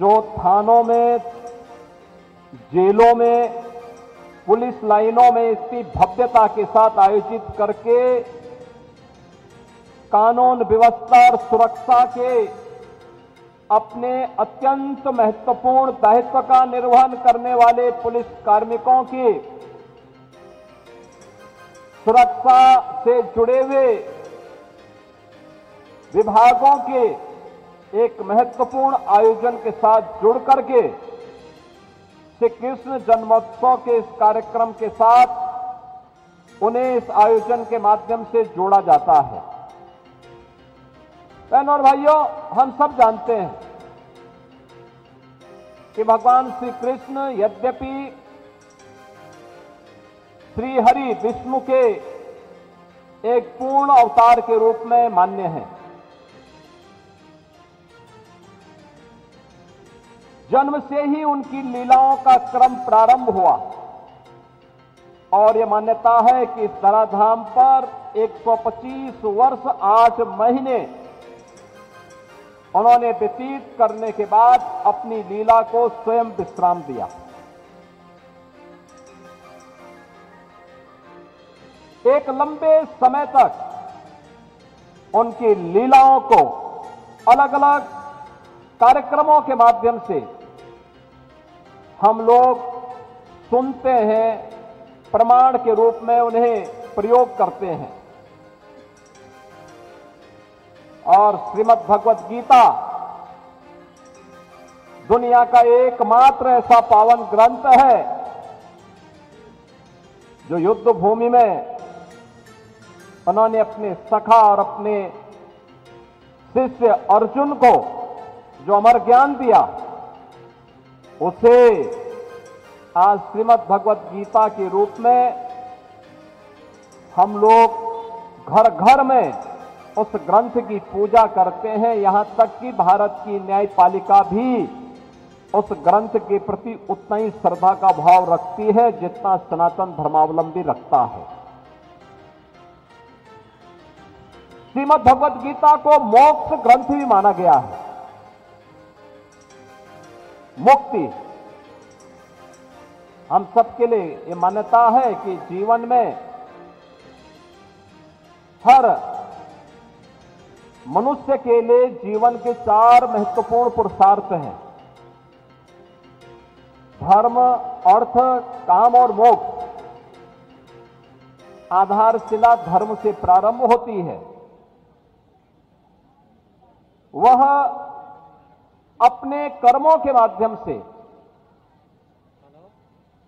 जो थानों में, जेलों में, पुलिस लाइनों में इतनी भव्यता के साथ आयोजित करके कानून व्यवस्था और सुरक्षा के अपने अत्यंत महत्वपूर्ण दायित्व का निर्वहन करने वाले पुलिस कार्मिकों की सुरक्षा से जुड़े हुए विभागों के एक महत्वपूर्ण आयोजन के साथ जुड़ करके श्री कृष्ण जन्मोत्सव के इस कार्यक्रम के साथ उन्हें इस आयोजन के माध्यम से जोड़ा जाता है। बहनों और भाइयों, हम सब जानते हैं कि भगवान श्री कृष्ण यद्यपि श्री हरि विष्णु के एक पूर्ण अवतार के रूप में मान्य हैं, जन्म से ही उनकी लीलाओं का क्रम प्रारंभ हुआ और यह मान्यता है कि इस धराधाम पर 125 वर्ष 8 महीने उन्होंने व्यतीत करने के बाद अपनी लीला को स्वयं विश्राम दिया। एक लंबे समय तक उनकी लीलाओं को अलग अलग कार्यक्रमों के माध्यम से हम लोग सुनते हैं, प्रमाण के रूप में उन्हें प्रयोग करते हैं। और श्रीमद् भगवत गीता दुनिया का एकमात्र ऐसा पावन ग्रंथ है जो युद्ध भूमि में उन्होंने अपने सखा और अपने शिष्य अर्जुन को जो अमर ज्ञान दिया, उसे आज श्रीमद् भगवत गीता के रूप में हम लोग घर घर में उस ग्रंथ की पूजा करते हैं। यहां तक कि भारत की न्यायपालिका भी उस ग्रंथ के प्रति उतना ही श्रद्धा का भाव रखती है जितना सनातन धर्मावलंबी रखता है। श्रीमद् भगवत गीता को मोक्ष ग्रंथ भी माना गया है। मुक्ति हम सबके लिए ये मान्यता है कि जीवन में हर मनुष्य के लिए जीवन के 4 महत्वपूर्ण पुरुषार्थ हैं: धर्म, अर्थ, काम और मोक्ष। आधारशिला धर्म से प्रारंभ होती है। वह अपने कर्मों के माध्यम से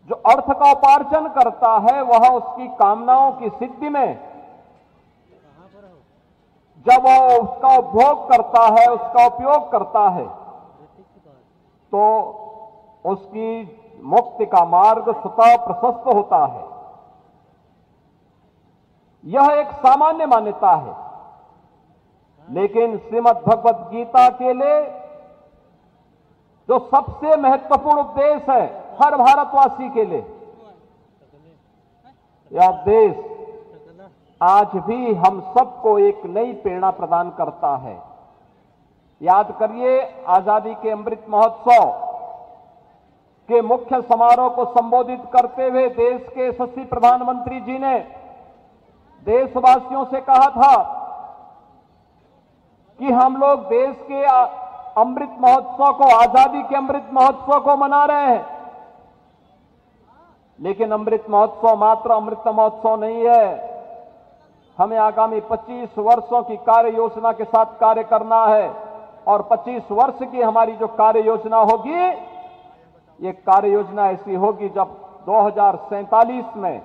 जो अर्थ का उपार्जन करता है, वह उसकी कामनाओं की सिद्धि में जब वह उसका उपभोग करता है, उसका उपयोग करता है, तो उसकी मुक्ति का मार्ग स्वतः प्रशस्त होता है। यह एक सामान्य मान्यता है, लेकिन श्रीमद् भगवत गीता के लिए जो सबसे महत्वपूर्ण उपदेश है हर भारतवासी के लिए, यह उपदेश आज भी हम सबको एक नई प्रेरणा प्रदान करता है। याद करिए, आजादी के अमृत महोत्सव के मुख्य समारोह को संबोधित करते हुए देश के यशस्वी प्रधानमंत्री जी ने देशवासियों से कहा था कि हम लोग देश के अमृत महोत्सव को, आजादी के अमृत महोत्सव को मना रहे हैं, लेकिन अमृत महोत्सव मात्र अमृत महोत्सव नहीं है। हमें आगामी 25 वर्षों की कार्य योजना के साथ कार्य करना है और 25 वर्ष की हमारी जो कार्य योजना होगी, ये कार्य योजना ऐसी होगी जब 2047 में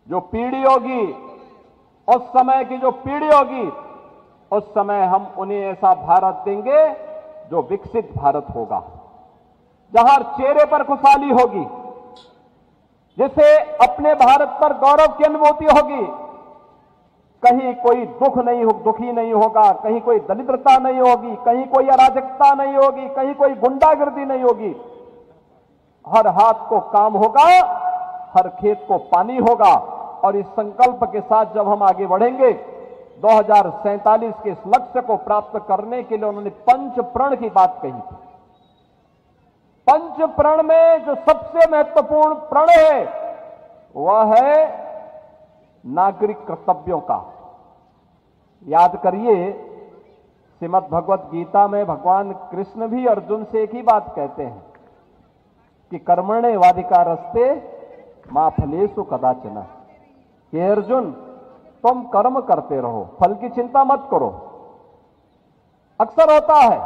जो पीढ़ी होगी, उस समय की जो पीढ़ी होगी, उस समय हम उन्हें ऐसा भारत देंगे जो विकसित भारत होगा, जहां चेहरे पर खुशहाली होगी, जिसे अपने भारत पर गौरव की अनुभूति होगी। कहीं कोई दुखी नहीं होगा, कहीं कोई दरिद्रता नहीं होगी, कहीं कोई अराजकता नहीं होगी, कहीं कोई गुंडागर्दी नहीं होगी। हर हाथ को काम होगा, हर खेत को पानी होगा। और इस संकल्प के साथ जब हम आगे बढ़ेंगे, 2047 के इस लक्ष्य को प्राप्त करने के लिए उन्होंने 5 प्रण की बात कही थी। पंच प्रण में जो सबसे महत्वपूर्ण प्रण है वह है नागरिक कर्तव्यों का। याद करिए, श्रीमद् भगवत गीता में भगवान कृष्ण भी अर्जुन से एक ही बात कहते हैं कि कर्मण्येवाधिकारस्ते मा फलेषु कदाचन। कि अर्जुन, तुम कर्म करते रहो, फल की चिंता मत करो। अक्सर होता है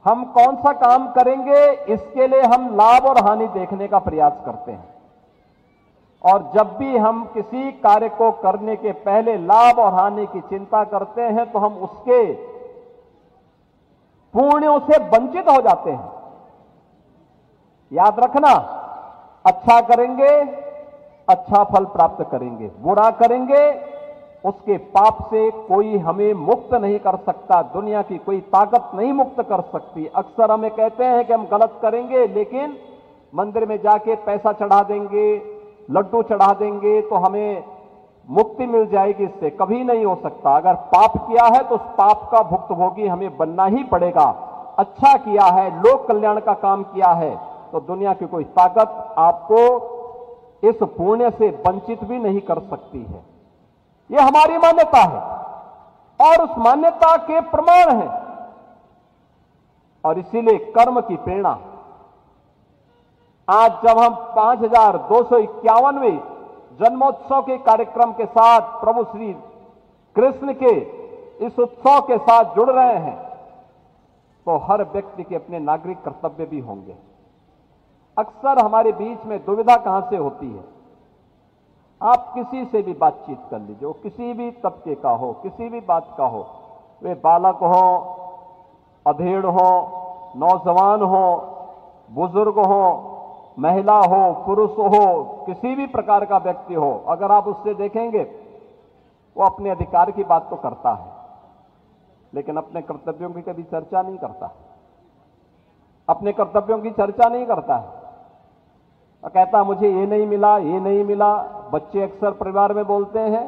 हम कौन सा काम करेंगे इसके लिए हम लाभ और हानि देखने का प्रयास करते हैं, और जब भी हम किसी कार्य को करने के पहले लाभ और हानि की चिंता करते हैं तो हम उसके पुण्यों से वंचित हो जाते हैं। याद रखना, अच्छा करेंगे अच्छा फल प्राप्त करेंगे, बुरा करेंगे उसके पाप से कोई हमें मुक्त नहीं कर सकता, दुनिया की कोई ताकत नहीं मुक्त कर सकती। अक्सर हमें कहते हैं कि हम गलत करेंगे, लेकिन मंदिर में जाके पैसा चढ़ा देंगे, लड्डू चढ़ा देंगे तो हमें मुक्ति मिल जाएगी। इससे कभी नहीं हो सकता। अगर पाप किया है तो उस पाप का भुक्तभोगी हमें बनना ही पड़ेगा। अच्छा किया है, लोक कल्याण का काम किया है, तो दुनिया की कोई ताकत आपको इस पुण्य से वंचित भी नहीं कर सकती है। यह हमारी मान्यता है और उस मान्यता के प्रमाण है, और इसीलिए कर्म की प्रेरणा। आज जब हम 5251वें जन्मोत्सव के कार्यक्रम के साथ प्रभु श्री कृष्ण के इस उत्सव के साथ जुड़ रहे हैं, तो हर व्यक्ति के अपने नागरिक कर्तव्य भी होंगे। अक्सर हमारे बीच में दुविधा कहां से होती है? आप किसी से भी बातचीत कर लीजिए, वो किसी भी तबके का हो, किसी भी बात का हो, वे बालक हो, अधेड़ हो, नौजवान हो, बुजुर्ग हो, महिला हो, पुरुष हो, किसी भी प्रकार का व्यक्ति हो, अगर आप उससे देखेंगे वो अपने अधिकार की बात तो करता है, लेकिन अपने कर्तव्यों की कभी चर्चा नहीं करता। अपने कर्तव्यों की चर्चा नहीं करता है। और कहता मुझे ये नहीं मिला, ये नहीं मिला। बच्चे अक्सर परिवार में बोलते हैं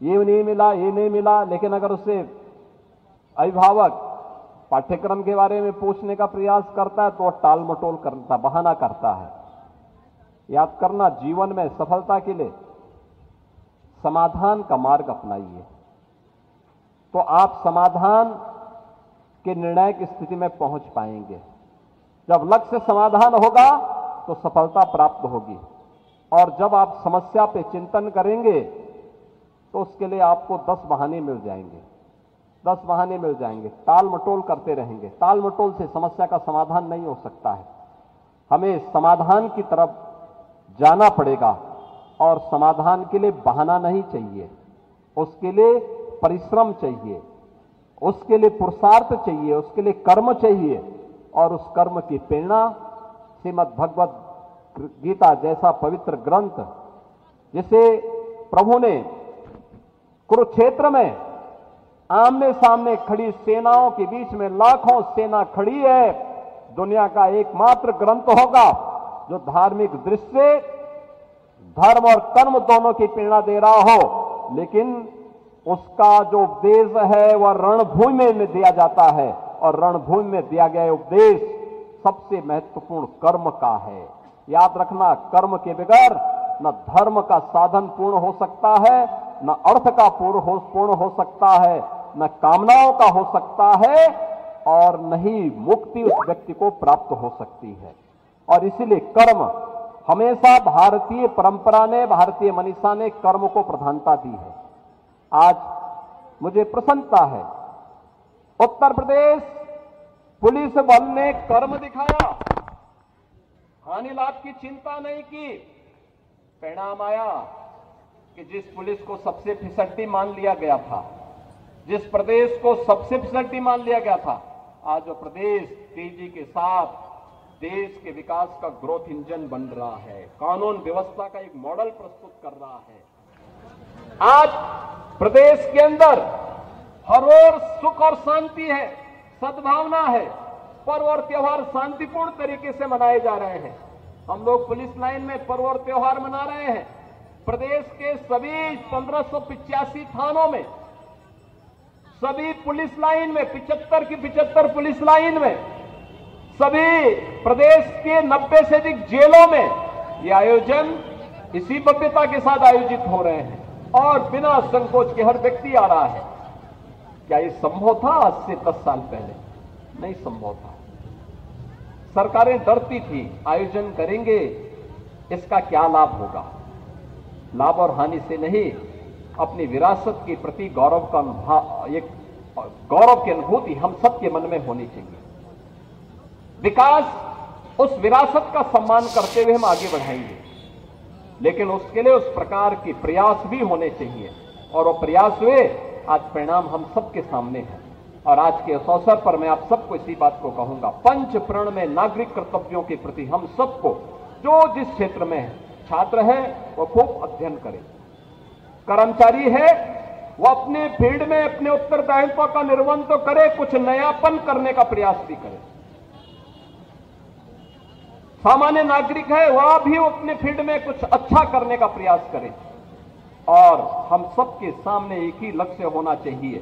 ये नहीं मिला, ये नहीं मिला, लेकिन अगर उससे अभिभावक पाठ्यक्रम के बारे में पूछने का प्रयास करता है तो वह टाल मटोल करता, बहाना करता है। याद करना, जीवन में सफलता के लिए समाधान का मार्ग अपनाइए, तो आप समाधान के निर्णय की स्थिति में पहुंच पाएंगे। जब लक्ष्य समाधान होगा तो सफलता प्राप्त होगी, और जब आप समस्या पे चिंतन करेंगे तो उसके लिए आपको 10 बहाने मिल जाएंगे, 10 बहाने मिल जाएंगे। टाल मटोल करते रहेंगे। टाल मटोल से समस्या का समाधान नहीं हो सकता है। हमें समाधान की तरफ जाना पड़ेगा, और समाधान के लिए बहाना नहीं चाहिए, उसके लिए परिश्रम चाहिए, उसके लिए पुरुषार्थ चाहिए, उसके लिए कर्म चाहिए, और उस कर्म की प्रेरणा श्रीमद् भगवत गीता जैसा पवित्र ग्रंथ, जिसे प्रभु ने कुरुक्षेत्र में आमने सामने खड़ी सेनाओं के बीच में लाखों सेना खड़ी है, दुनिया का एकमात्र ग्रंथ होगा जो धार्मिक दृष्टि से धर्म और कर्म दोनों की प्रेरणा दे रहा हो, लेकिन उसका जो उपदेश है वह रणभूमि में दिया जाता है, और रणभूमि में दिया गया उपदेश सबसे महत्वपूर्ण कर्म का है। याद रखना, कर्म के बगैर न धर्म का साधन पूर्ण हो सकता है, न अर्थ का पूर्ण हो सकता है, न कामनाओं का हो सकता है, और न ही मुक्ति उस व्यक्ति को प्राप्त हो सकती है। और इसीलिए कर्म हमेशा भारतीय परंपरा ने, भारतीय मनीषा ने कर्म को प्रधानता दी है। आज मुझे प्रसन्नता है, उत्तर प्रदेश पुलिस बल ने कर्म दिखाया, हानि लाभ की चिंता नहीं की। परिणाम आया कि जिस पुलिस को सबसे फिसड्डी मान लिया गया था, जिस प्रदेश को सबसे फिसड्डी मान लिया गया था, आज वो प्रदेश तेजी के साथ देश के विकास का ग्रोथ इंजन बन रहा है, कानून व्यवस्था का एक मॉडल प्रस्तुत कर रहा है। आज प्रदेश के अंदर हर ओर सुख और शांति है, सद्भावना है, पर्व और त्योहार शांतिपूर्ण तरीके से मनाए जा रहे हैं। हम लोग पुलिस लाइन में पर्व और त्योहार मना रहे हैं। प्रदेश के सभी 1585 थानों में, सभी पुलिस लाइन में, 75 की 75 पुलिस लाइन में सभी प्रदेश के 90 से अधिक जेलों में ये आयोजन इसी भव्यता के साथ आयोजित हो रहे हैं और बिना संकोच के हर व्यक्ति आ रहा है। क्या ये संभव था आज से 10 साल पहले? नहीं संभव था। सरकारें डरती थी आयोजन करेंगे इसका क्या लाभ होगा। लाभ और हानि से नहीं, अपनी विरासत के प्रति गौरव की अनुभूति हम सबके मन में होनी चाहिए। विकास उस विरासत का सम्मान करते हुए हम आगे बढ़ाएंगे, लेकिन उसके लिए उस प्रकार के प्रयास भी होने चाहिए और वो प्रयास हुए। आज परिणाम हम सबके सामने है और आज के इस अवसर पर मैं आप सबको इसी बात को कहूंगा, पंच प्रण में नागरिक कर्तव्यों के प्रति हम सबको जो जिस क्षेत्र में है, छात्र है वो खूब अध्ययन करे, कर्मचारी है वो अपने फील्ड में अपने उत्तरदायित्व का निर्वहन तो करे, कुछ नयापन करने का प्रयास भी करे। सामान्य नागरिक है वह भी अपने फील्ड में कुछ अच्छा करने का प्रयास करे और हम सबके सामने एक ही लक्ष्य होना चाहिए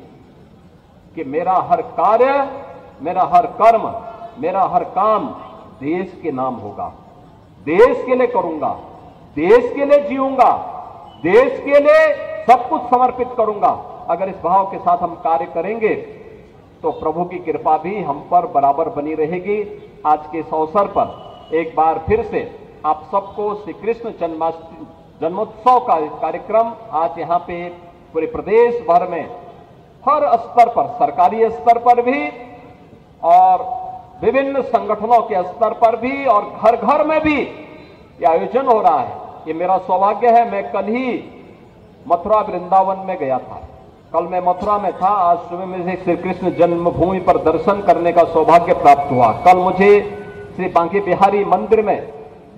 कि मेरा हर कार्य, मेरा हर कर्म, मेरा हर काम देश के नाम होगा, देश के लिए करूंगा, देश के लिए जीऊंगा, देश के लिए सब कुछ समर्पित करूंगा। अगर इस भाव के साथ हम कार्य करेंगे तो प्रभु की कृपा भी हम पर बराबर बनी रहेगी। आज के इस अवसर पर एक बार फिर से आप सबको श्री कृष्ण जन्मोत्सव का कार्यक्रम आज यहां पे पूरे प्रदेश भर में हर स्तर पर, सरकारी स्तर पर भी और विभिन्न संगठनों के स्तर पर भी और घर घर में भी यह आयोजन हो रहा है। ये मेरा सौभाग्य है। मैं कल ही मथुरा वृंदावन में गया था। कल मैं मथुरा में था। आज सुबह मुझे श्री कृष्ण जन्मभूमि पर दर्शन करने का सौभाग्य प्राप्त हुआ। कल मुझे श्री बांके बिहारी मंदिर में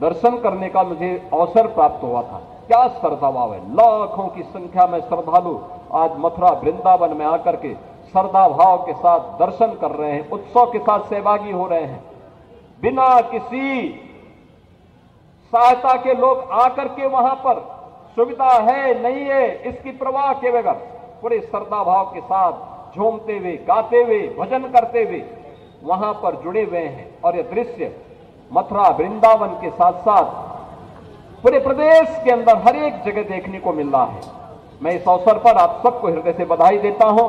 दर्शन करने का मुझे अवसर प्राप्त हुआ था। क्या श्रद्धा भाव है! लाखों की संख्या में श्रद्धालु आज मथुरा वृंदावन में आकर के श्रद्धा भाव के साथ दर्शन कर रहे हैं, उत्सव के साथ सहभागी हो रहे हैं। बिना किसी सहायता के लोग आकर के वहां पर सुविधा है नहीं है इसकी परवाह के बगैर पूरे श्रद्धा भाव के साथ झूमते हुए, गाते हुए, भजन करते हुए वहां पर जुड़े हुए हैं। और यह दृश्य मथुरा वृंदावन के साथ साथ पूरे प्रदेश के अंदर हर एक जगह देखने को मिल रहा है। मैं इस अवसर पर आप सबको हृदय से बधाई देता हूं,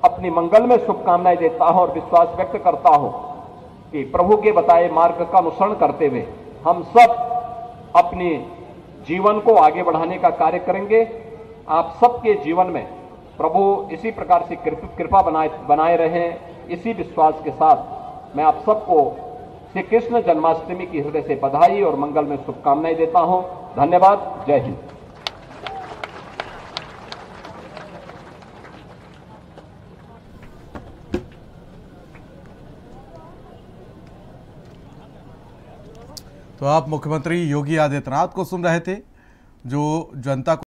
अपनी मंगल में शुभकामनाएं देता हूं और विश्वास व्यक्त करता हूं कि प्रभु के बताए मार्ग का अनुसरण करते हुए हम सब अपने जीवन को आगे बढ़ाने का कार्य करेंगे। आप सबके जीवन में प्रभु इसी प्रकार से कृपा बनाए रहें। इसी विश्वास के साथ मैं आप सबको श्री कृष्ण जन्माष्टमी की हृदय से बधाई और मंगल में शुभकामनाएं देता हूं। धन्यवाद। जय हिंद। तो आप मुख्यमंत्री योगी आदित्यनाथ को सुन रहे थे, जो जनता को